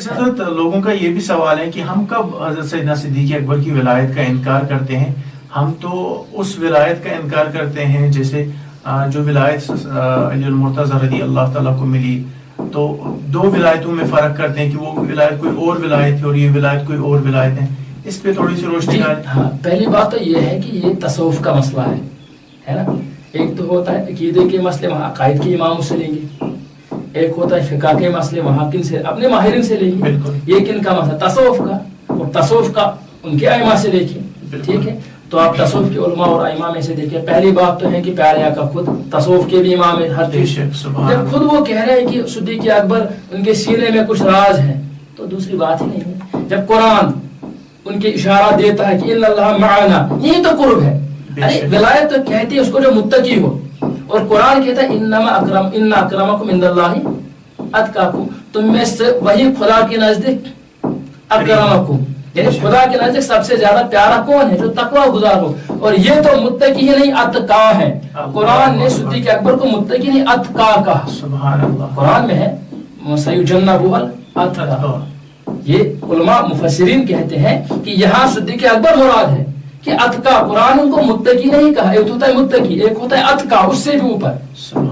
اچھا حضرت، لوگوں کا یہ بھی سوال ہے کہ ہم کب حضرت سیدنا صدیق اکبر کی ولایت کا انکار کرتے ہیں؟ ہم تو اس ولایت کا انکار کرتے ہیں جیسے جو ولایت علی المرتضی رضی اللہ تعالیٰ کو ملی، تو دو ولایتوں میں فرق کرتے ہیں کہ وہ ولایت کوئی اور ولایت ہے اور یہ ولایت کوئی اور ولایت ہے. اس پہ تھوڑی سی روشنی ڈالیں. ہاں، پہلی بات تو یہ ہے کہ یہ تصوف کا مسئلہ ہے نا. ایک تو ہوتا ہے عقیدے کے مسئلے، وہاں عقائد کے امام سے لیں گے. ایک ہوتا ہے فقہ کے مسئلے، وہاں کن سے؟ اپنے ماہرین سے لیں گے. یہ کن کا مسئلہ؟ تصوف کا. اور تصوف کا ان کے ائمہ سے دیکھیں. ٹھیک ہے، تو آپ تصوف کے علماء اور ائمہ میں سے دیکھیں. پہلی بات تو ہے کہ پیارے آقا خود تصوف کے بھی امام ہے ہر چیز. جب خود وہ کہہ رہے ہیں کہ صدیق اکبر ان کے سینے میں کچھ راز ہیں، تو دوسری بات ہی نہیں ہے. جب قرآن ان کے اشارہ دیتا ہے کہ ان اللہ معنا، یہی تو قرب ہے. ولایت تو کہتی ہے اس کو جو متقی ہو، اور قرآن کہتا ہے انما ان اکرمکم عند اللہ اتقاکم، تم میں سے وہی خدا کے نزدیک اکرمکم، یعنی خدا کے نزدیک سب سے زیادہ پیارا کون ہے؟ جو تقوی گزار ہو. اور یہ تو متقی ہی نہیں اتقا ہے. قرآن نے صدیق اکبر کو متقی نہیں اتقا کہا. سبحان اللہ. قرآن میں ہے سیجنبہ الاتقا. یہ علماء مفسرین کہتے ہیں کہ یہاں صدیق اکبر مراد ہے کہ اتقا. قرآن ان کو متقی نہیں کہا. ایک ہوتا ہے متقی، ایک ہوتا ہے اتقا، اس سے بھی اوپر.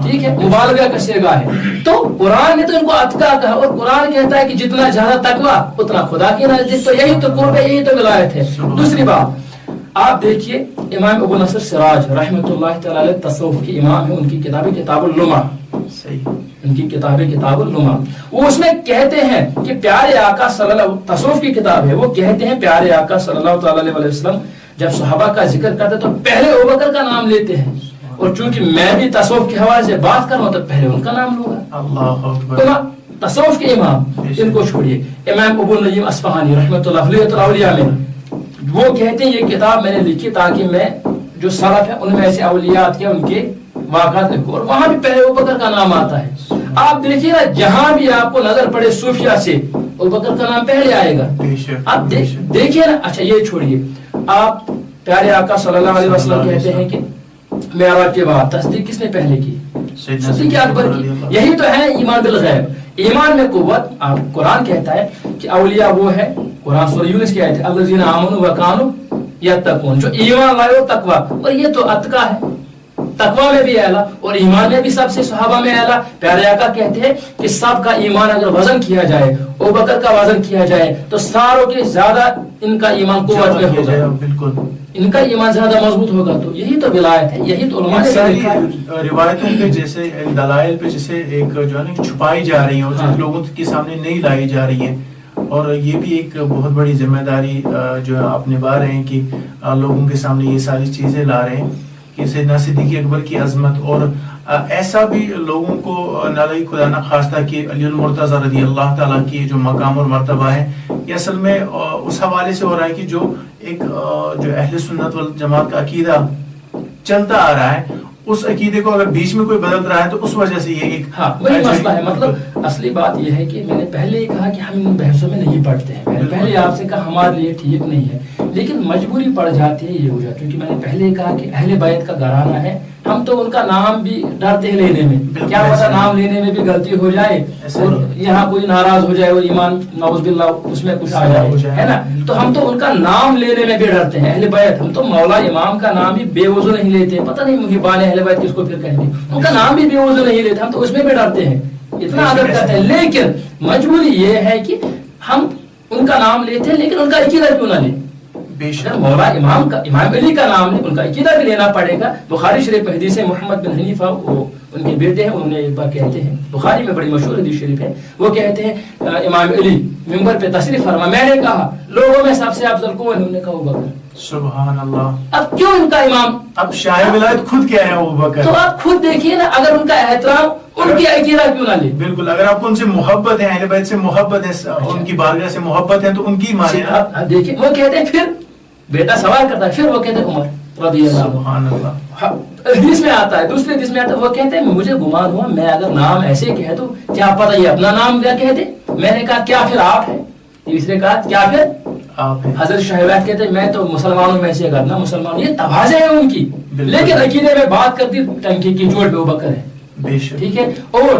ٹھیک ہے، مبالغہ کا صیغہ ہے. تو قرآن نے تو ان کو اتقا کہا، اور قرآن کہتا ہے کہ جتنا زیادہ تقویٰ اتنا خدا کے نزدیک. تو یہی تو قرب ہے، یہی تو ولایت ہے. دوسری بات آپ دیکھیے، امام ابو نصر سراج رحمۃ اللہ تعالی علیہ تصوف کے امام ہیں. ان کی کتاب کتاب اللمع، ان کی کتاب کتاب اللمع، وہ اس میں کہتے ہیں کہ پیارے آقا صلی اللہ، تصوف کی کتاب ہے، وہ کہتے ہیں پیارے آقا صلی اللہ تعالی علیہ وسلم جب صحابہ کا ذکر کرتے تو پہلے ابوبکر کا نام لیتے ہیں. اور چونکہ میں بھی تصوف کے حوالے سے بات کر رہا ہوں تو پہلے ان کا نام لوں گا. اللہ اکبر. تصوف کے امام ان کو چھوڑیے. امام ابو النجم اصفہانی رحمۃ اللہ علیہ اولیاء میں وہ کہتے ہیں یہ کتاب میں نے لکھی تاکہ میں جو سلف ہے ان میں ایسے اولیاء کے ان کے واقعات لکھوں، اور وہاں بھی پہلے ابوبکر کا نام آتا ہے. آپ دیکھیے نا، جہاں بھی آپ کو نظر پڑے صوفیہ سے ابوبکر کا نام پہلے آئے گا. آپ دیکھیے نا. اچھا یہ چھوڑیے، آپ پیارے آقا صلی اللہ علیہ وسلم کہتے ہیں کہ معراج کے بعد تصدیق کس نے پہلے کی؟ صدیق اکبر کی. یہی تو ہے ایمان بالغیب. ایمان میں قوت. آپ قرآن کہتا ہے کہ اولیاء وہ ہے، قرآن سورہ یونس کی آیت ہے الذین آمنوا وکانوا یتقون، جو ایمان لائے اور تقوی. اور یہ تو اتقا ہے. تقوی میں بھی اعلیٰ اور ایمان میں بھی سب سے صحابہ میں اعلیٰ. پیارے آقا کہتے ہیں کہ سب کا ایمان اگر وزن کیا جائے، ابوبکر کا وزن کیا جائے تو ساروں کے زیادہ ان کا ایمان قوت میں ہوگا. بالکل ان کا ایمان زیادہ مضبوط ہوگا. تو یہی تو ولایت ہے. یہی تو علماء نے روایتوں پہ جیسے دلائل پہ جیسے ایک جو ہے نا چھپائی جا رہی ہیں اور جو لوگوں کے سامنے نہیں لائی جا رہی ہیں. اور یہ بھی ایک بہت بڑی ذمہ داری جو ہے آپ نبھا رہے ہیں کہ لوگوں کے سامنے یہ ساری چیزیں لا رہے ہیں کہ سیدنا صدیق اکبر کی عظمت. اور ایسا بھی لوگوں کو نہ لئی خدا نہ خواستہ کہ علی المرتضی رضی اللہ تعالیٰ کی جو مقام اور مرتبہ ہے، یہ اصل میں اس حوالے سے ہو رہا ہے کہ جو ایک جو اہل سنت والجماعت کا عقیدہ چلتا آ رہا ہے، اس عقیدے کو اگر بیچ میں کوئی بدل رہا ہے تو اس وجہ سے یہ ایک وہی مسئلہ ہے. مطلب اصلی بات یہ ہے کہ میں نے پہلے ہی کہا کہ ہم ان بحثوں میں نہیں پڑھتے ہیں. میں نے پہلے آپ سے کہا ہمارے لیے ٹھیک نہیں ہے، لیکن مجبوری پڑ جاتی ہے. یہ ہو جاتی ہے کیونکہ میں نے پہلے ہی کہا کہ اہل بیت کا گھرانہ ہے. ہم تو ان کا نام بھی ڈرتے ہیں لینے میں، کیا پتہ نام لینے میں بھی غلطی ہو جائے اور یہاں کوئی ناراض ہو جائے اور ایمان نعوذ باللہ اس میں کچھ آ جائے، ہے نا. تو ہم تو ان کا نام لینے میں بھی ڈرتے ہیں. اہل بیت، ہم تو مولا امام کا نام بھی بے وضو نہیں لیتے. پتہ نہیں محبان اہل بیت کس کو پھر کہیں گے. ان کا نام بھی بے وضو نہیں لیتے. ہم تو اس میں بھی ڈرتے ہیں، اتنا ادب کرتے ہیں. لیکن مجبوری یہ ہے کہ ہم ان کا نام لیتے ہیں، لیکن ان کا عقیدہ کیوں نہ لیں. مولا امام کا، امام علی کا نام ان کا عقیدہ بھی لینا پڑے گا. بخاری شریف میں حدیث محمد بن حنیفہ، وہ ان کے بیٹے ہیں، انہوں نے ایک بار کہتے ہیں، بخاری میں بڑی مشہور حدیث شریف ہے، وہ کہتے ہیں امام علی منبر پہ تشریف فرما، میں نے کہا لوگوں میں سب سے افضل کون ہے؟ انہوں نے کہا ابوبکر. سبحان اللہ. اب کیوں ان کا امام؟ اب شاہ ولایت خود کیا ہے ابوبکر. تو آپ خود دیکھیے نا، اگر ان کا احترام، ان کی عقیدہ کیوں نہ لے. بالکل، اگر آپ کو ان سے محبت ہے، اہل بیت سے محبت ہے، ان کی بارگاہ سے محبت ہے تو ان کی مانیں. آپ دیکھیے، وہ کہتے ہیں، پھر بیٹا سوال کرتا ہے، پھر وہ کہتے ہیں عمر رضی اللہ. سبحان اللہ. حدیث میں آتا ہے، دوسرے حدیث میں آتا ہے، وہ کہتے ہیں مجھے گمان ہوا میں اگر نام ایسے کہہ دوں، کیا پتہ یہ اپنا نام کیا کہتے. میں نے کہا کیا پھر آپ ہیں. تیسرے کہا کیا پھر آپ ہیں. حضرت شہبات کہتے ہیں میں تو مسلمانوں میں سے کرنا مسلمان. یہ تواضع ہے ان کی، لیکن عقیدے میں بات کرتی ٹنکی کی جوڑ پہ ابوبکر ہے. ٹھیک ہے. اور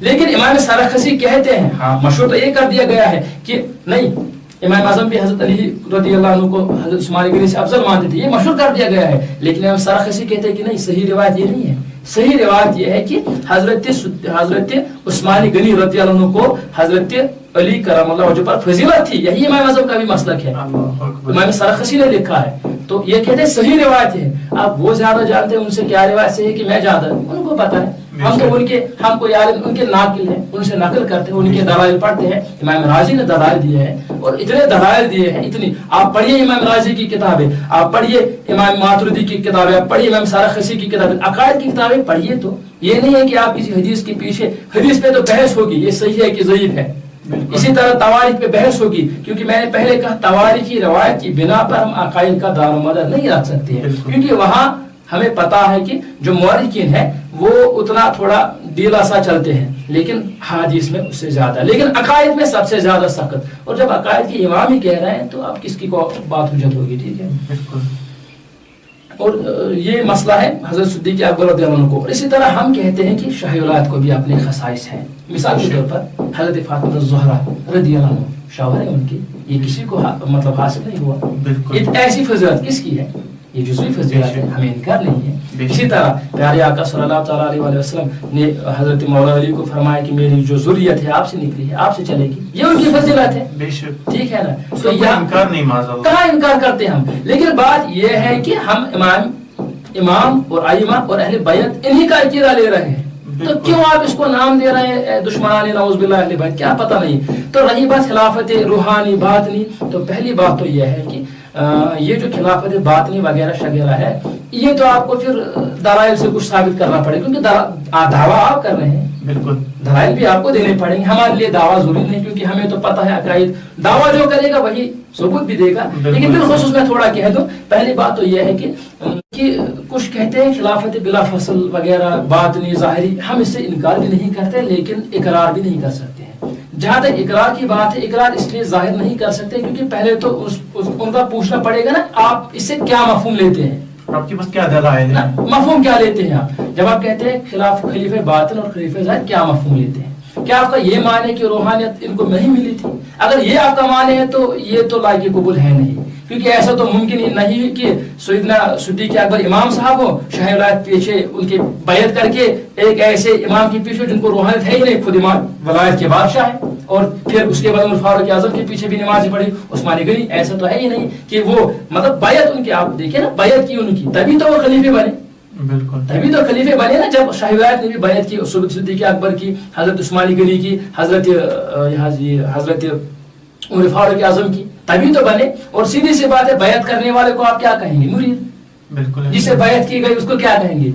لیکن امام سرخسی کہتے ہیں ہاں مشہور تو یہ کر دیا گیا ہے کہ نہیں امام اعظم بھی حضرت علی رضی اللہ عنہ کو حضرت عثمان غنی سے افضل مانتے تھے، یہ مشہور کر دیا گیا ہے. لیکن امام سرخسی کہتے ہیں کہ نہیں، صحیح روایت یہ نہیں ہے. صحیح روایت یہ ہے کہ حضرت عثمان غنی رضی اللہ عنہ کو حضرت علی کرم اللہ وجہ پر فضیلت تھی. یہی امام اعظم کا بھی مسلک ہے، امام سرخسی نے لکھا ہے. تو یہ کہتے ہیں صحیح روایت ہے. اب وہ زیادہ جانتے ہیں ان سے کیا روایت سے ہے کہ میں زیادہ ان کو پتا ہے. ہم تو ہم کو یار ان کے ناقل ہیں، ان سے نقل کرتے ہیں، ان کے دلائل پڑھتے ہیں. امام راضی نے دلائل دیے ہیں اور اتنے دلائل دیے ہیں، اتنی. آپ پڑھیے امام راضی کی کتابیں، آپ پڑھیے امام ماتریدی کی کتابیں، آپ پڑھیے امام سرخسی کی کتابیں، عقائد کی کتابیں پڑھیے. تو یہ نہیں ہے کہ آپ کسی حدیث کے پیچھے، حدیث پہ تو بحث ہوگی یہ صحیح ہے کہ ضعیف ہے. اسی طرح تواریخ پہ بحث ہوگی، کیونکہ میں نے پہلے کہا تواریخی روایت کی بنا پر ہم عقائد کا دار و مدار نہیں رکھ سکتے ہیں، کیونکہ وہاں ہمیں پتا ہے کہ جو مورخین ہیں وہ اتنا تھوڑا ڈھیلا سا چلتے ہیں، لیکن حدیث میں اس سے زیادہ، لیکن عقائد میں سب سے زیادہ سخت. اور جب عقائد کے امام ہی کہہ رہے ہیں تو اب کس کی کو بات حجت ہوگی. ٹھیک ہے. اور یہ مسئلہ ہے حضرت صدیق اکبر رضی اللہ عنہ کو. اور اسی طرح ہم کہتے ہیں کہ شاہ ولایت کو بھی اپنے خصائص ہیں. مثال کے طور پر حضرت فاطمہ الزہرا رضی اللہ عنہ شوہر ہے ان کی، یہ کسی کو مطلب حاصل نہیں ہوا. یہ ایسی فضیلت کس کی ہے؟ یہ جزوی فضیلت ہے، ہمیں انکار نہیں ہے. اسی طرح پیارے آقا صلی اللہ تعالیٰ علیہ وسلم نے حضرت مولا علی کو فرمایا کہ میری جو ذریت ہے آپ سے نکلی ہے، آپ سے چلے گی، یہ ان کی فضیلت ہے. ٹھیک ہے نا. تو انکار نہیں، کہاں انکار کرتے ہم. لیکن بات یہ ہے کہ ہم امام اور ائمہ اور اہل بیت انہی کا عقیدہ لے رہے ہیں، تو کیوں آپ اس کو نام دے رہے ہیں دشمنان نعوذ باللہ اہل بیت؟ کیا پتہ نہیں. تو رہی بات خلافت روحانی باطنی، تو پہلی بات تو یہ ہے کہ یہ جو خلافت باطنی وغیرہ شغیرہ ہے، یہ تو آپ کو پھر دلائل سے کچھ ثابت کرنا پڑے گا، کیونکہ دعویٰ آپ کر رہے ہیں. بالکل دلائل بھی آپ کو دینے پڑیں گے. ہمارے لیے دعویٰ ضروری نہیں، کیونکہ ہمیں تو پتہ ہے عقائد. دعویٰ جو کرے گا وہی ثبوت بھی دے گا. لیکن بالخصوص میں تھوڑا کہہ دوں، پہلی بات تو یہ ہے کہ کچھ کہتے ہیں خلافت بلا فصل وغیرہ باطنی ظاہری، ہم اس سے انکار بھی نہیں کرتے لیکن اقرار بھی نہیں کر سکتے ہیں. جہاں تک اقرار کی بات ہے، اقرار اس لیے ظاہر نہیں کر سکتے کیونکہ پہلے تو ان کا پوچھنا پڑے گا نا آپ اس سے کیا مفہوم لیتے ہیں، آپ کے پاس کیا دلائل ہے، مفہوم کیا لیتے ہیں آپ. جب آپ کہتے ہیں خلیفہ باطن اور خلیفہ ظاہر، کیا مفہوم لیتے ہیں؟ کیا آپ کا یہ معنی ہے کہ روحانیت ان کو نہیں ملی تھی؟ اگر یہ آپ کا معنی ہے تو یہ تو لائق قبول ہے نہیں، کیونکہ ایسا تو ممکن ہی نہیں کہ سیدنا صدیق اکبر امام صاحب ہو، شاہ ولایت پیچھے ان کی بیعت کر کے ایک ایسے امام کے پیچھے جن کو روحانیت ہے ہی نہیں، خود امام ولایت کے بادشاہ ہے، اور پھر اس کے بعد عمر فاروق اعظم کے پیچھے بھی نماز پڑھی عثمان غنی. ایسا تو ہے ہی نہیں کہ وہ مطلب بیعت ان کی، آپ دیکھیں نا بیعت کی ان کی، تبھی تو وہ خلیفے بنے. بالکل تبھی تو خلیفے بنے نا، جب شاہ ولایت نے بھی بیعت کی، صدیق اکبر کی، حضرت عثمان غنی کی، حضرت عمر فاروق اعظم کی، تبھی تو بنے. اور سیدھی سی بات ہے، بیعت کرنے والے کو آپ کیا کہیں گے؟ مرید. بالکل جسے بیعت کی گئی اس کو کیا کہیں گے؟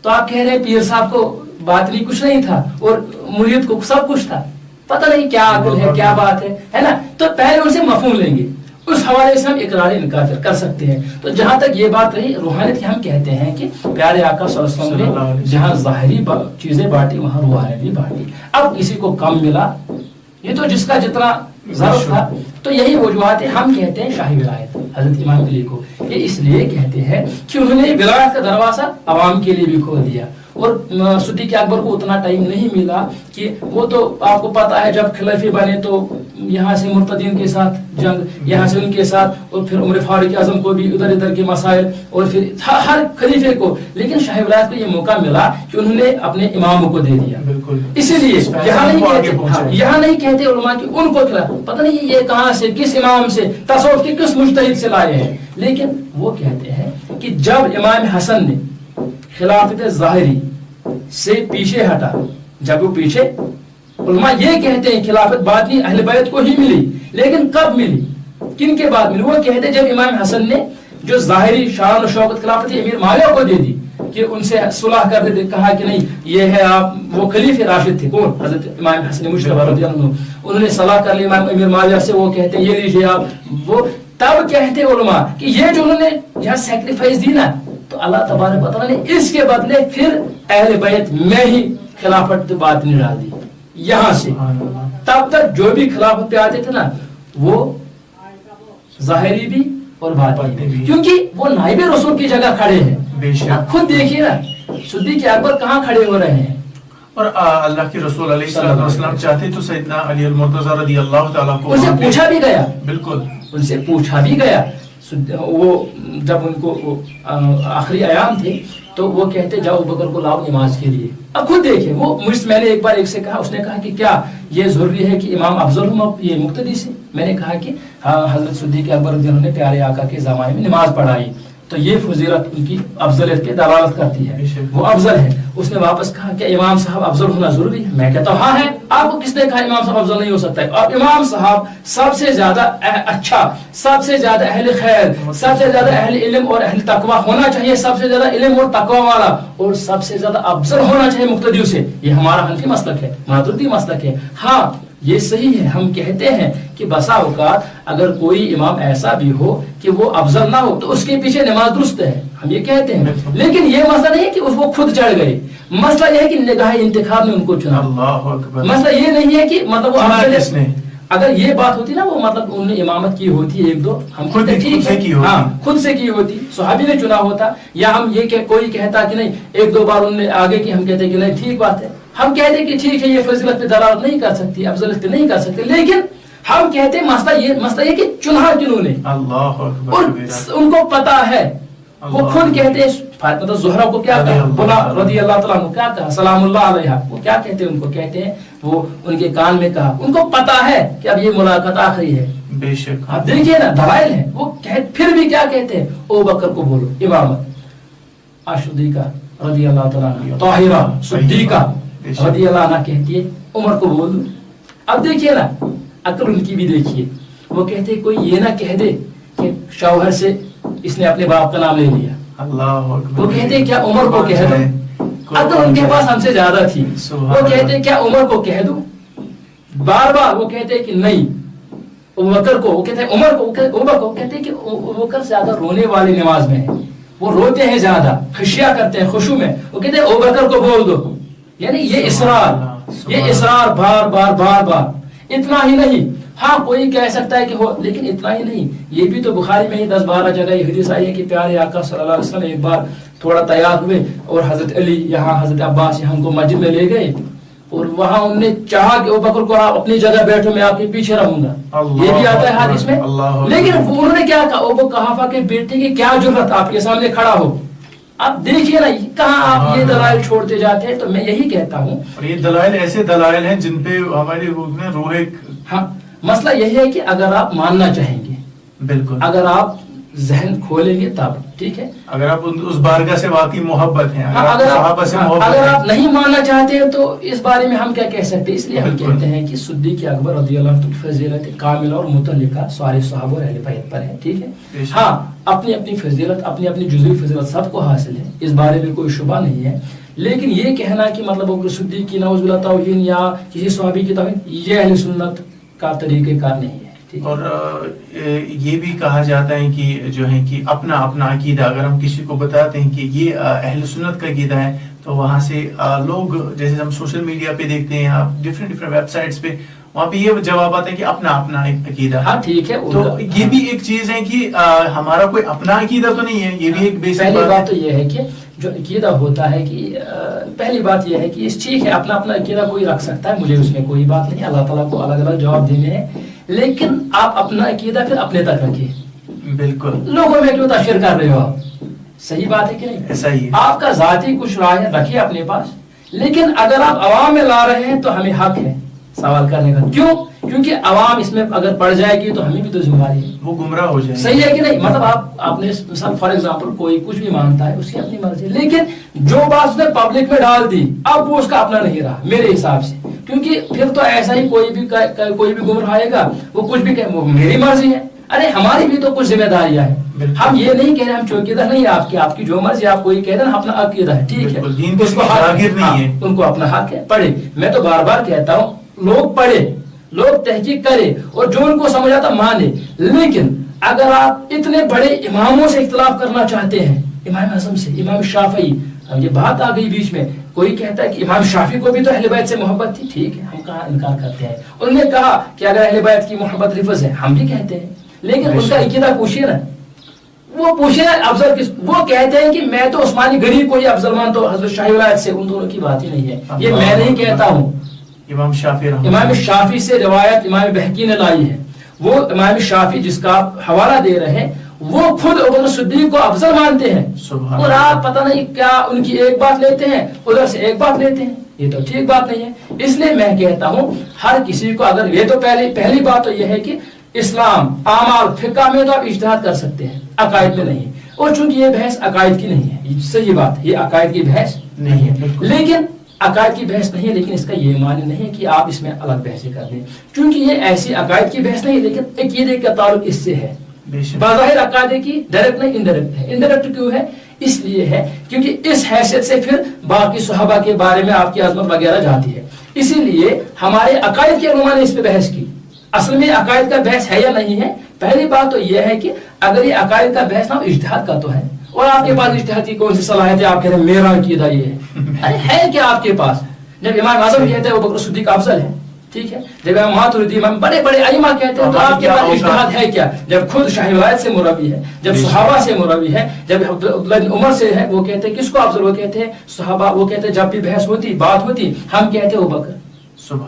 تو آپ کہہ رہے ہیں پیر صاحب کو باطنی کچھ نہیں تھا اور مرید کو سب کچھ تھا، پتہ نہیں کیا عقل ہے کیا بات ہے نا. تو پہلے ان سے مفہوم لیں گے، اس حوالے سے ہم اقرار انکار کر سکتے ہیں. تو جہاں تک یہ بات رہی روحانیت کی، ہم کہتے ہیں کہ پیارے آقا صلی اللہ علیہ وسلم نے جہاں ظاہری چیزیں بانٹی وہاں روحانیت بھی بانٹی. اب کسی کو کم ملا، یہ تو جس کا جتنا ضرورت تھا. تو یہی وجوہات ہم کہتے ہیں شاہی ولایت حضرت امام علی کو یہ اس لیے کہتے ہیں کہ انہوں نے ولایت کا دروازہ عوام کے لیے بھی کھول دیا. اور صدیق اکبر کو اتنا ٹائم نہیں ملا کہ وہ تو آپ کو پتا ہے جب خلیفے بنے تو یہاں سے مرتدین کے ساتھ جنگ، یہاں سے ان کے ساتھ، اور پھر عمر فاروق اعظم کو بھی ادھر ادھر کے مسائل، اور پھر ہر خلیفے کو. لیکن شاہ ولایت کو یہ موقع ملا کہ انہوں نے اپنے اماموں کو دے دیا. اسی لیے یہاں نہیں کہتے علماء کہ ان کو کھلا، پتہ نہیں یہ کہاں سے کس امام سے تصوف کے کس مجتہد سے لائے ہیں. لیکن وہ کہتے ہیں کہ جب امام حسن نے خلافت ظاہری سے پیچھے ہٹا، جب وہ پیچھے، علماء یہ کہتے ہیں خلافت باطنی اہل بیت کو ہی ملی، لیکن کب ملی، کن کے بعد ملی؟ وہ کہتے ہیں جب امام حسن نے جو ظاہری شان و شوکت خلافت امیر معاویہ کو دے دی کہ ان سے صلح کر دے، کہا کہ نہیں یہ ہے آپ، وہ خلیفہ راشد تھے کون؟ حضرت امام حسن مجتبی رضی اللہ عنہ. انہوں نے صلاح کر لی امام امیر معاویہ سے، وہ کہتے ہیں یہ لیجیے آپ. وہ تب کہتے علماء کہ یہ جو انہوں نے یہاں سیکریفائس دی نا، تو اللہ تبارک و تعالیٰ نے اس کے بدلے پھر اہل بیت میں ہی خلافت باطنی ڈال دی. یہاں سے تب تک جو بھی خلافت پہ آتے تھے نا وہ ظاہری بھی اور باطنی بھی، کیونکہ وہ نائب رسول کی جگہ کھڑے ہیں. خود دیکھیے نا صدیق اکبر کہاں کھڑے ہو رہے ہیں، اور اللہ کے رسول علیہ السلام چاہتے تو سیدنا علی المرتضی رضی اللہ تعالیٰ کو ان سے پوچھا بھی گیا، بالکل ان سے پوچھا بھی گیا، وہ جب ان کو آخری ایام تھے تو وہ کہتے جاؤ ابوبکر کو لاؤ نماز کے لیے. اب خود دیکھیں، وہ میں نے ایک بار ایک سے کہا، اس نے کہا کہ کیا یہ ضروری ہے کہ امام افضل ہوں یہ مقتدی سے؟ میں نے کہا کہ ہاں حضرت صدیق اکبر رضی اللہ عنہ نے پیارے آقا کے زمانے میں نماز پڑھائی تو یہ فضیلت ان کی افضلیت کی دلالت کرتی ہے، وہ افضل ہے. اس نے واپس کہا کہ امام صاحب افضل ہونا ضروری ہے؟ میں کہتا ہوں ہاں ہے. آپ کو کس نے کہا امام صاحب افضل نہیں ہو سکتا ہے؟ اور امام صاحب سب سے زیادہ اچھا، سب سے زیادہ اہل خیر، سب سے زیادہ اہل علم اور اہل تقوی ہونا چاہیے، سب سے زیادہ علم اور تقوی والا، اور سب سے زیادہ افضل ہونا چاہیے مقتدیوں سے. یہ ہمارا حنفی مسلک ہے، ماتریدی مسلک ہے. ہاں یہ صحیح ہے، ہم کہتے ہیں کہ بسا اوقات اگر کوئی امام ایسا بھی ہو کہ وہ افضل نہ ہو تو اس کے پیچھے نماز درست ہے، ہم یہ کہتے ہیں. لیکن یہ مسئلہ نہیں ہے کہ وہ خود چڑھ گئے، مسئلہ یہ ہے کہ نگاہ انتخاب نے ان کو چنا. اللہ اکبر. مسئلہ یہ نہیں ہے کہ مطلب وہ اگر یہ بات ہوتی نا، وہ مطلب انہوں نے امامت کی ہوتی ایک دو، ہم خود سے کی ہوتی، صحابی نے چنا ہوتا، یا ہم یہ کہ کوئی کہتا کہ نہیں ایک دو بار انہوں نے آگے کی، ہم کہتے کہ نہیں ٹھیک بات ہے، ہم کہتے ہیں کہ ٹھیک ہے یہ فضیلت پہ دلالت نہیں کر سکتی، افضلیت پہ نہیں کر سکتے، لیکن ہم کہتے ہیں مسئلہ یہ کہ چنا کنہوں نے. اللہ اکبر. اور ان کو پتا ہے، وہ خود کہتے ہیں فاطمہ زہرا کو کیا کہا رضی اللہ تعالیٰ عنہ، کیا کہا سلام اللہ علیہا، وہ کیا کہتے ہیں ان کو کہتے ہیں، وہ ان کے کان میں کہا، ان کو پتا ہے کہ اب یہ ملاقات آخری ہے. بے شک آپ دیکھیے نا دلائل ہیں. وہ پھر بھی کیا کہتے ہیں، او بکر کو بولو امامت، صدیقہ رضی اللہ تعالیٰ عنہ، طاہرہ صدیقہ رضی اللہ عنہ کہتی ہے عمر کو بول دو. اب دیکھیے نا عقل ان کی بھی دیکھیے، وہ کہتے کوئی یہ نہ کہہ دے کہ شوہر سے اس نے اپنے باپ کا نام لے لیا. اللہ اکبر. وہ کہتے کیا عمر کو کہہ دو، عقل ان کے پاس ہم سے زیادہ تھی. وہ کہتے کیا عمر کو کہہ دو، بار بار وہ کہتے کہ نہیں ابوبکر کو، وہ کہتے عمر کو، عمر کو کہتے کہ ابوبکر زیادہ رونے والے نماز میں ہیں، وہ روتے ہیں زیادہ، خشیہ کرتے ہیں خشوع میں، وہ کہتے ہیں ابوبکر کو بول دو. یعنی یہ اصرار بار بار بار بار. اتنا ہی نہیں، ہاں کوئی کہہ سکتا ہے کہ ہو، لیکن اتنا ہی نہیں، یہ بھی تو بخاری میں ہی 10-12 جگہ یہ حدیث آئی ہے کہ پیارے آقا صلی اللہ علیہ وسلم ایک بار تھوڑا تیار ہوئے اور حضرت علی یہاں حضرت عباس یہاں کو مسجد میں لے گئے، اور وہاں انہوں نے چاہا کہ ابوبکر کو آپ اپنی جگہ بیٹھو میں آپ کے پیچھے رہوں گا، یہ بھی آتا ہے حدیث میں. لیکن انہوں نے کیا کہا، ابو قحافہ کے بیٹے کی کیا جرت آپ کے سامنے کھڑا ہو. اب دیکھیے نا کہاں آپ یہ دلائل چھوڑتے جاتے ہیں. تو میں یہی کہتا ہوں، اور یہ دلائل ایسے دلائل ہیں جن پہ ہماری روح. ہاں مسئلہ یہی ہے کہ اگر آپ ماننا چاہیں گے، بالکل اگر آپ ذہن کھولیں گے تب ٹھیک ہے، اگر آپ اس بارگاہ سے واقعی محبت ہیں، اگر آپ نہیں ماننا چاہتے ہیں تو اس بارے میں ہم کیا کہہ سکتے ہیں. اس لیے ہم کہتے ہیں کہ صدیق اکبر رضی اللہ عنہ کی فضیلت کاملہ اور متعلقہ سارے صحابہ اور اہل بیت پر ہے ٹھیک ہے. ہاں اپنی اپنی فضیلت، اپنی اپنی جزوی فضیلت سب کو حاصل ہے، اس بارے میں کوئی شبہ نہیں ہے. لیکن یہ کہنا کہ مطلب ابو صدیق کی نعوذ باللہ توہین یا کسی صحابی کی توہین، یہ اہل سنت کا طریقہ کار نہیں ہے. اور یہ بھی کہا جاتا ہے کہ جو ہے کہ اپنا اپنا عقیدہ اگر ہم کسی کو بتاتے ہیں کہ یہ اہل سنت کا عقیدہ ہے تو وہاں سے لوگ جیسے ہم سوشل میڈیا پہ دیکھتے ہیں یا ڈفرینٹ ویب سائٹس پہ، وہاں پہ یہ جواب آتا ہے کہ اپنا اپنا عقیدہ. ہاں ٹھیک ہے، تو یہ بھی ایک چیز ہے کہ ہمارا کوئی اپنا عقیدہ تو نہیں ہے. یہ بھی ایک بیسک بات تو یہ ہے کہ جو عقیدہ ہوتا ہے کہ پہلی بات یہ ہے کہ ٹھیک ہے اپنا اپنا عقیدہ کوئی رکھ سکتا ہے، مجھے اس میں کوئی بات نہیں، اللہ تعالیٰ کو الگ الگ جواب دینے ہیں، لیکن آپ اپنا عقیدہ پھر اپنے تک رکھیے. بالکل لوگوں میں کیوں تشہیر کر رہے ہو آپ؟ صحیح بات ہے کہ نہیں؟ ایسا ہی آپ کا ذاتی کچھ رائے رکھیے اپنے پاس، لیکن اگر آپ عوام میں لا رہے ہیں تو ہمیں حق ہے سوال کرنے کا. کیوں؟ کیونکہ عوام اس میں اگر پڑ جائے گی تو ہمیں بھی تو ذمہ داری ہے، وہ گمراہ ہو جائے. صحیح ہے کہ نہیں؟ مطلب آپ نے مثال فار ایگزامپل کوئی کچھ بھی مانتا ہے اس کی اپنی مرضی، لیکن جو بات اس نے پبلک میں ڈال دی اب وہ اس کا اپنا نہیں رہا میرے حساب سے. کیونکہ پھر تو ایسا ہی کوئی بھی گمراہ آئے گا، وہ کچھ بھی کہ میری مرضی ہے. ارے ہماری بھی تو کچھ ذمہ داریاں ہیں. ہم یہ نہیں کہہ رہے ہم چوکیدار نہیں، آپ کی جو مرضی، آپ کوئی کہہ رہے اپنا عقیدہ ہے ٹھیک ہے، اس کو ان کو اپنا حق ہے، پڑھے. میں تو بار بار کہتا ہوں لوگ پڑھے، لوگ تحقیق کرے اور جو ان کو سمجھ آتا مانے. لیکن اگر آپ اتنے بڑے اماموں سے اختلاف کرنا چاہتے ہیں، امام اعظم سے، امام شافعی، یہ بات آ گئی بیچ میں، کوئی کہتا ہے کہ امام شافعی کو بھی تو اہل بیت سے محبت تھی، ٹھیک ہے ہم کہاں انکار کرتے ہیں. انہوں نے کہا کہ اگر اہل بیت کی محبت لفظ ہے، ہم بھی کہتے ہیں، لیکن ان کا عقیدہ پوچھیے نا، وہ پوچھے افضل کس, وہ کہتے ہیں کہ میں تو عثمانی غنی کو ہی افضل مانتا ہوں حضرت شاہی ولایت سے, ان دونوں کی بات ہی نہیں ہے, یہ میں نہیں کہتا ہوں. امام شافعی سے روایت امام بہقی نے لائی ہے, وہ امام شافعی جس کا آپ حوالہ دے رہے ہیں وہ خود ابوبکر صدیق کو افضل مانتے ہیں, اور آپ پتہ نہیں کیا ان کی ایک بات لیتے ہیں ادھر سے ایک بات لیتے ہیں, یہ تو ٹھیک بات نہیں ہے. اس لیے میں کہتا ہوں ہر کسی کو, اگر یہ تو پہلی بات تو یہ ہے کہ اسلام اعمال فقہ میں تو آپ اجتہاد کر سکتے ہیں, عقائد میں نہیں, اور چونکہ یہ بحث عقائد کی نہیں ہے, یہ صحیح بات ہے, یہ عقائد کی بحث نہیں ہے, لیکن عقائد کی بحث نہیں ہے, لیکن اس کا یہ معنی نہیں ہے کہ آپ اس میں الگ بحثیں کر دیں, کیونکہ یہ ایسی عقائد کی بحث نہیں, لیکن عقیدے کا تعلق اس سے ہے. بظاہر عقائدے کی ڈائریکٹ نہیں, انڈائریکٹ ہے. انڈائریکٹ کیوں ہے؟ اس لیے ہے کیونکہ اس حیثیت سے پھر باقی صحابہ کے بارے میں آپ کی عظمت وغیرہ جاتی ہے. اسی لیے ہمارے عقائد کے علماء نے اس پہ بحث کی. اصل میں عقائد کا بحث ہے یا نہیں ہے؟ پہلی بات تو یہ ہے کہ اگر یہ عقائد کا بحث نہ ہو, اجتہاد کا تو ہے, اور آپ کے پاس اجتہاد کی کون سی صلاحیت ہے؟ آپ کہتے ہیں میرا عقیدہ یہ ہے, ارے ہے کیا آپ کے پاس؟ جب امام اعظم کہتے ہیں ابوبکر صدیق افضل ہے, ٹھیک ہے, جب امام ماتوریدی امام بڑے بڑے ائمہ کہتے ہیں تو آپ کے پاس اجتہاد ہے کیا؟ جب خود شاہی ولایت سے مروی ہے, جب صحابہ سے مروی ہے, جب عبداللہ بن عمر سے ہے, وہ کہتے ہیں کس کو افضل؟ وہ کہتے ہیں صحابہ, وہ کہتے ہیں جب بھی بحث ہوتی بات ہوتی ہم کہتے ہیں ابوبکر,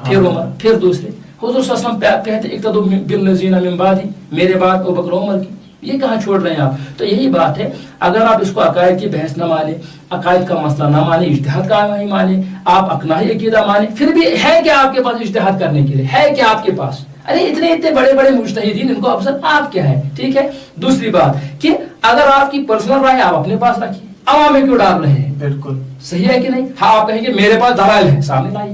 پھر عمر, پھر دوسرے. حضور صلی اللہ علیہ وسلم کہتے ہیں اقتدوا بالذین من بعدی, میرے بعد ابوبکر عمر کی, یہ کہاں چھوڑ رہے ہیں آپ؟ تو یہی بات ہے, اگر آپ اس کو عقائد کی بحث نہ مانیں, عقائد کا مسئلہ نہ مانیں, اجتہاد کا نہیں مانیں, آپ اقناعی عقیدہ مانیں, پھر بھی ہے کیا آپ کے پاس اجتہاد کرنے کے لیے؟ ہے کیا آپ کے پاس؟ ارے اتنے بڑے بڑے مجتہدین, ان کو افضل آپ کیا ہے؟ ٹھیک ہے. دوسری بات کہ اگر آپ کی پرسنل رائے آپ اپنے پاس رکھیے, عوام میں کیوں ڈال رہے ہیں؟ بالکل صحیح ہے کہ نہیں؟ ہاں آپ کہیں گے میرے پاس دلائل ہے, سامنے لائیے,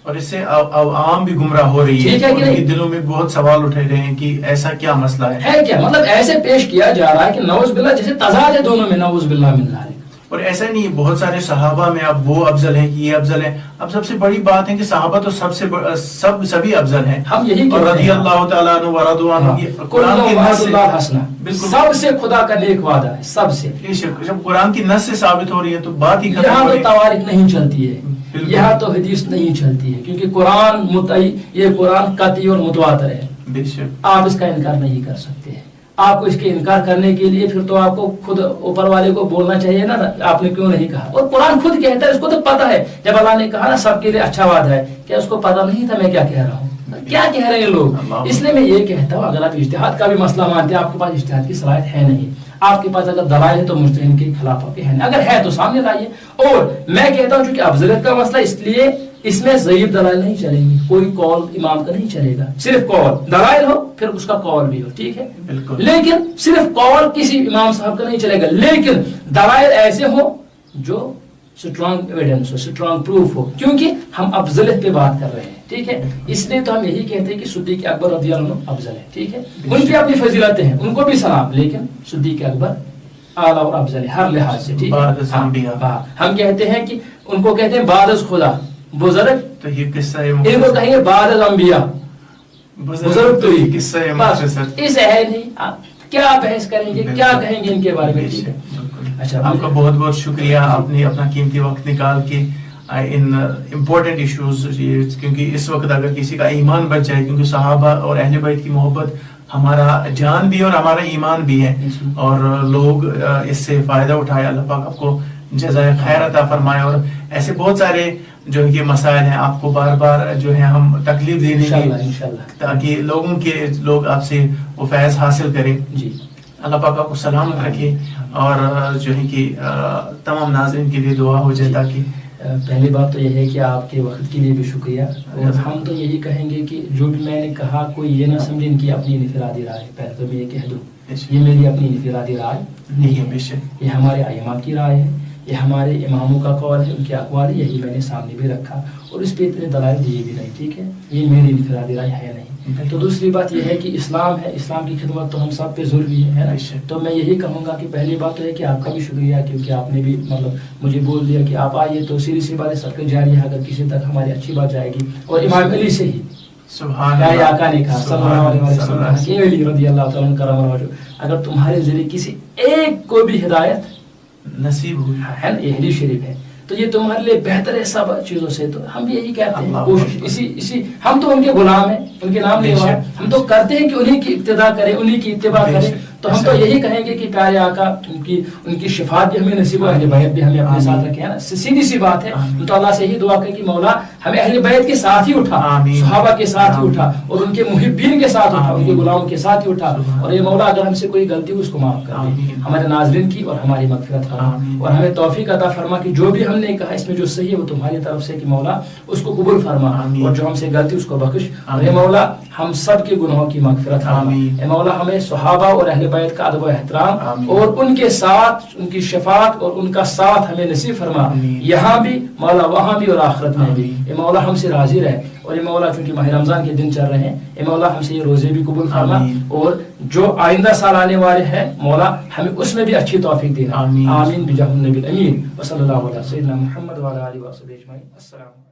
اور اس سے عوام بھی گمراہ ہو رہی ہے, ان کے دلوں میں بہت سوال اٹھے رہے ہیں کہ ایسا کیا مسئلہ ہے کیا؟ مطلب ایسے پیش کیا جا رہا ہے کہ نعوذ باللہ جیسے تضاد ہے دونوں میں, نعوذ باللہ من ذالک. اور ایسا نہیں, بہت سارے صحابہ میں اب وہ افضل ہیں کہ یہ افضل ہے. اب سب سے بڑی بات ہے کہ صحابہ تو سبھی افضل ہیں, ہم یہی اور رضی اللہ تعالیٰ عنہ ورضوا عنہ, قرآن کی نص سے سب سے خدا کا نیک وعدہ ہے, سب سے. جب قرآن کی نص سے ثابت ہو رہی ہے تو بات ہی یہاں تو تواریخ نہیں چلتی ہے, یہاں تو حدیث نہیں چلتی ہے, کیونکہ قرآن یہ قرآن قطعی اور متواتر ہے. بے شک آپ اس کا انکار نہیں کر سکتے ہیں. آپ کو اس کے انکار کرنے کے لیے پھر تو آپ کو خود اوپر والے کو بولنا چاہیے نا, آپ نے کیوں نہیں کہا؟ اور قرآن خود کہتا ہے, اس کو تو پتا ہے, جب اللہ نے کہا نا سب کے لیے اچھا وعدہ ہے, کیا اس کو پتا نہیں تھا میں کیا کہہ رہا ہوں؟ کیا کہہ رہے ہیں لوگ؟ اس لیے میں یہ کہتا ہوں اگر آپ اجتہاد کا بھی مسئلہ مانتے ہیں, آپ کے پاس اجتہاد کی صلاحیت ہے نہیں, آپ کے پاس اگر دلائل ہے تو مجتہد کے خلاف آپ کے ہے نہیں, اگر ہے تو سامنے لائیے. اور میں کہتا ہوں چونکہ افضلیت کا مسئلہ, اس لیے اس میں ضعیف دلائل نہیں چلیں گی, کوئی قول امام کا نہیں چلے گا, صرف قول, دلائل ہو پھر اس کا قول بھی ہو, ٹھیک ہے, بالکل. لیکن صرف قول کسی امام صاحب کا نہیں چلے گا, لیکن دلائل ایسے ہو جو اسٹرانگ ایویڈنس ہو, اسٹرانگ پروف ہو, کیونکہ ہم افضلیت پہ بات کر رہے ہیں, ٹھیک ہے. اس لیے تو ہم یہی کہتے ہیں کہ صدیق اکبر رضی اللہ عنہ افضل ہے, ٹھیک ہے, ان کی اپنی فضیلتیں ہیں, ان کو بھی سلام, لیکن صدیق اکبر اعلیٰ اور افضل ہے ہر لحاظ سے, ٹھیک ہے. ہم کہتے ہیں کہ ان کو کہتے ہیں بعد از خدا بزرگ, تو یہ قصہ ہے, ان کو کہیں گے بعد از انبیاء بزرگ, تو یہ قصہ ہے, اسے ہے نہیں, کیا بحث کریں گے, کیا کہیں گے ان کے بارے میں, ٹھیک ہے. اچھا, آپ کا بہت بہت شکریہ, آپ نے اپنا قیمتی وقت نکال کے ان امپورٹنٹ ایشوز, کیونکہ اس وقت اگر کسی کا ایمان بچ جائے, کیونکہ صحابہ اور اہل بیت کی محبت ہمارا جان بھی اور ہمارا ایمان بھی ہے, اور لوگ اس سے فائدہ اٹھائے, اللہ پاک آپ کو جزائے خیر عطا فرمائے. اور ایسے بہت سارے جو یہ مسائل ہیں آپ کو بار بار جو ہے ہم تکلیف دے دیں گے, تاکہ لوگ آپ سے وہ فیض حاصل کریں. جی, اللہ پاک آپ کو سلامت رکھے, اور جو ہے کہ تمام ناظرین کے لیے دعا ہو جائے. تاکہ پہلی بات تو یہ ہے کہ آپ کے وقت کے لیے بھی شکریہ, اور ہم تو یہی کہیں گے کہ جو بھی میں نے کہا کوئی یہ نہ سمجھے ان کی اپنی انفرادی رائے, پہلے تو میں یہ کہہ دوں یہ میری اپنی انفرادی رائے نہیں ہے, یہ ہمارے ائمہ کی رائے ہے, یہ ہمارے اماموں کا قول ہے, ان کے اقوال, یہی میں نے سامنے بھی رکھا, اور اس پہ اتنے دلائل دیے بھی نہیں, ٹھیک ہے, یہ میری انفرادی رائے ہے نہیں. تو دوسری بات یہ ہے کہ اسلام ہے, اسلام کی خدمت تو ہم سب پہ ضروری ہے نا. تو میں یہی کہوں گا کہ پہلی بات تو ہے کہ آپ کا بھی شکریہ, کیونکہ آپ نے بھی مطلب مجھے بول دیا کہ آپ آئیے, تو سیدھی سی بات ہے, صدقہ جاری ہے, اگر کسی تک ہماری اچھی بات جائے گی. اور امام علی سے ہی سبحان اللہ, آقا نے کہا صلی اللہ علیہ وسلم کہ علی رضی اللہ تعالیٰ عنہ کرم وجہ, اگر تمہارے ذریعے کسی ایک کو بھی ہدایت نصیب ہوئی ہے نا, یہ حدیث شریف ہے, تو یہ تمہارے لیے بہتر ہے سب چیزوں سے. تو ہم یہی کہتے ہیں, کوشش اسی ہم تو ان کے غلام ہیں, ان کے نام نہیں ہوا, ہم تو کرتے ہیں کہ انہی کی اقتداء کریں, انہی کی اتباع کریں, تو ہم تو یہی کہیں گے کہ پیارے آقا ان کی شفاعت بھی ہمیں نصیب ہو، اہل بیت بھی ہمیں اپنے ساتھ رکھے، ہے نا، سیدھی سی بات ہے. تو اللہ سے یہی دعا کریں کہ مولا ہمیں اہل بیت کے ساتھ ہی اٹھا، صحابہ کے ساتھ ہی اٹھا، اور ان کے محبین کے ساتھ اٹھا، ان کے غلاموں کے ساتھ ہی اٹھا. اور یہ مولا اگر ہم سے کوئی غلطی ہو اس کو معاف کر دے، ہمارے ناظرین کی اور ہماری مغفرت فرما، اور ہمیں توفیق عطا فرما کہ جو بھی ہم نے کہا اس میں جو صحیح ہے وہ تمہاری طرف سے، کہ مولا اس کو قبول فرما، اور جو ہم سے غلطی اس کو بخش. اور اے مولا ہم سب کے گناہوں کی مغفرت فرما. اے مولا ہمیں صحابہ اور اہل بیت کا ادب و احترام اور ان کے ساتھ ان کی شفاعت اور ان کا ساتھ ہمیں نصیب فرما، یہاں بھی مولا وہاں بھی اور آخرت میں بھی. اے مولا ہم سے راضی رہے. اور اے مولا چونکہ ماہ رمضان کے دن چل رہے ہیں، اے مولا ہم سے یہ روزے بھی قبول فرما، اور جو آئندہ سال آنے والے ہیں مولا ہمیں اس میں بھی اچھی توفیق دینا. آمین بجاہ النبی الامین. وصلی اللہ علیہ سیدنا محمد وعلی آلہ وصحبہ اجمعین. السلام.